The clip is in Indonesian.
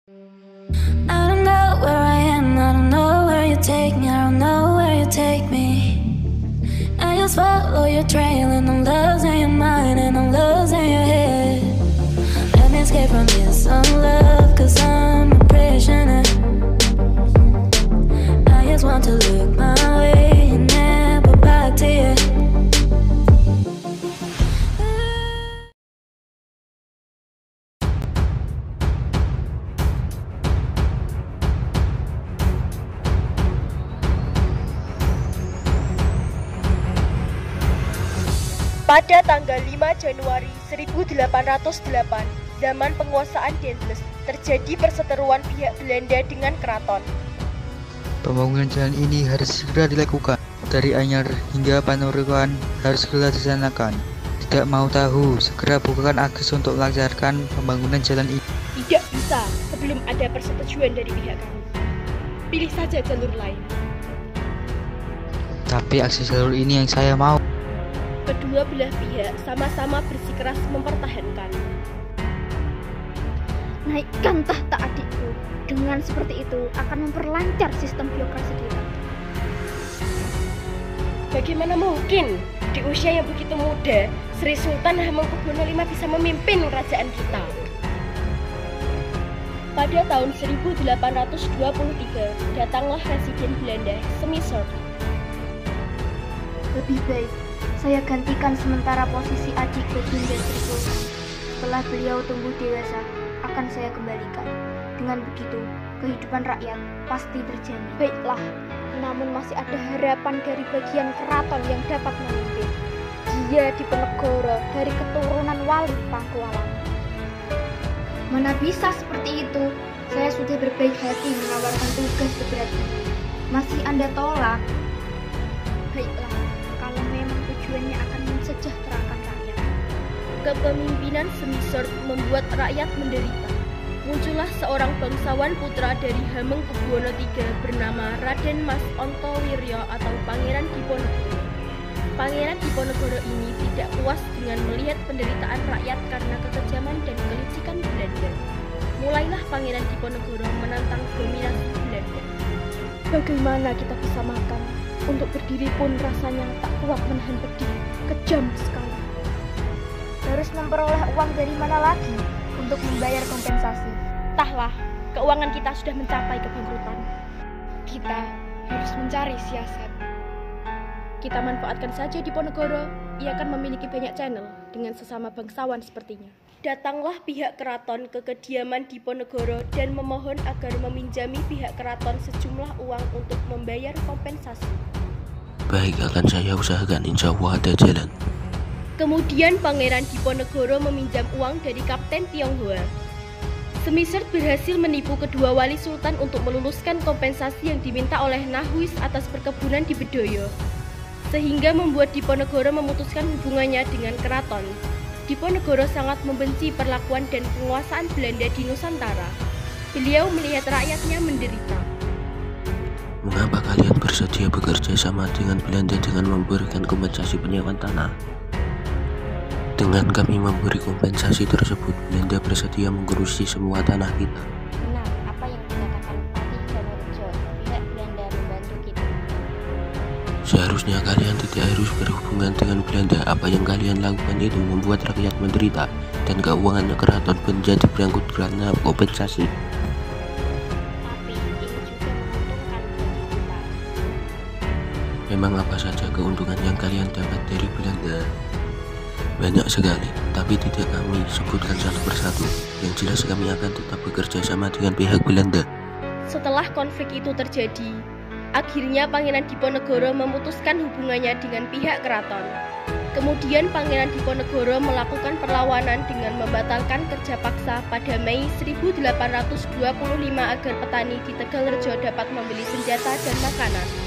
I don't know where I am, I don't know where you take me, I don't know where you take me. I just follow your trail and I'm losing your mind and I'm losing your head. Let me escape from this love, cause I'm a prisoner. I just want to look my way and never back to you. Pada tanggal 5 Januari 1808, zaman penguasaan Daendels, terjadi perseteruan pihak Belanda dengan keraton. Pembangunan jalan ini harus segera dilakukan. Dari Anyar hingga Pasuruan harus segera disanakan. Tidak mau tahu, segera bukakan akses untuk melancarkan pembangunan jalan ini. Tidak bisa sebelum ada persetujuan dari pihak kami. Pilih saja jalur lain. Tapi akses jalur ini yang saya mau. Kedua belah pihak sama-sama bersikeras mempertahankan. Naikkan tahta adikku. Dengan seperti itu akan memperlancar sistem birokrasi kita. Bagaimana mungkin di usia yang begitu muda, Sri Sultan Hamengkubuwono V bisa memimpin kerajaan kita? Pada tahun 1823, datanglah residen Belanda, Smithsord. Lebih baik saya gantikan sementara posisi adik Baginda Sri Sultan. Setelah beliau tumbuh dewasa, akan saya kembalikan. Dengan begitu, kehidupan rakyat pasti terjamin. Baiklah, namun masih ada harapan dari bagian keraton yang dapat memimpin. Dia Diponegoro dari keturunan Wali Pakualam. Mana bisa seperti itu? Saya sudah berbaik hati menawarkan tugas seberat ini. Masih Anda tolak? Baiklah, kalau memang tujuannya akan mensejahterakan rakyat. Kepemimpinan Smithsord membuat rakyat menderita. Muncullah seorang bangsawan putra dari Hamengkubuwono III bernama Raden Mas Ontowiryo atau Pangeran Diponegoro. Pangeran Diponegoro ini tidak puas dengan melihat penderitaan rakyat karena kekejaman dan kelicikan Belanda. Mulailah Pangeran Diponegoro menantang dominasi Belanda. Bagaimana kita bisa makan? Untuk berdiri pun rasanya tak kuat menahan pedih, kejam sekali. Harus memperoleh uang dari mana lagi untuk membayar kompensasi? Entahlah, keuangan kita sudah mencapai kebangkrutan. Kita harus mencari siasat. Kita manfaatkan saja Diponegoro, ia akan memiliki banyak channel dengan sesama bangsawan sepertinya. Datanglah pihak keraton ke kediaman Diponegoro dan memohon agar meminjami pihak keraton sejumlah uang untuk membayar kompensasi. Baik, akan saya usahakan, insya Allah ada jalan. Kemudian Pangeran Diponegoro meminjam uang dari Kapten Tionghoa. Smithsord berhasil menipu kedua wali sultan untuk meluluskan kompensasi yang diminta oleh Nahwis atas perkebunan di Bedoyo, sehingga membuat Diponegoro memutuskan hubungannya dengan keraton. Diponegoro sangat membenci perlakuan dan penguasaan Belanda di Nusantara. Beliau melihat rakyatnya menderita. Mengapa kalian bersedia bekerja sama dengan Belanda dengan memberikan kompensasi penyewaan tanah? Dengan kami memberi kompensasi tersebut, Belanda bersedia mengurusi semua tanah kita. Benar, apa yang dikatakan Patih Danorjo, pihak Belanda membantu kita. Seharusnya kalian tidak harus berhubungan dengan Belanda. Apa yang kalian lakukan itu membuat rakyat menderita dan keuangan keraton menjadi berangkut karena kompensasi. Tapi ini juga menguntungkan bagi kita. Memang apa saja keuntungan yang kalian dapat dari Belanda? Banyak sekali, tapi tidak kami sebutkan satu persatu. Yang jelas kami akan tetap bekerja sama dengan pihak Belanda. Setelah konflik itu terjadi, akhirnya Pangeran Diponegoro memutuskan hubungannya dengan pihak keraton. Kemudian Pangeran Diponegoro melakukan perlawanan dengan membatalkan kerja paksa pada Mei 1825 agar petani di Tegalrejo dapat membeli senjata dan makanan.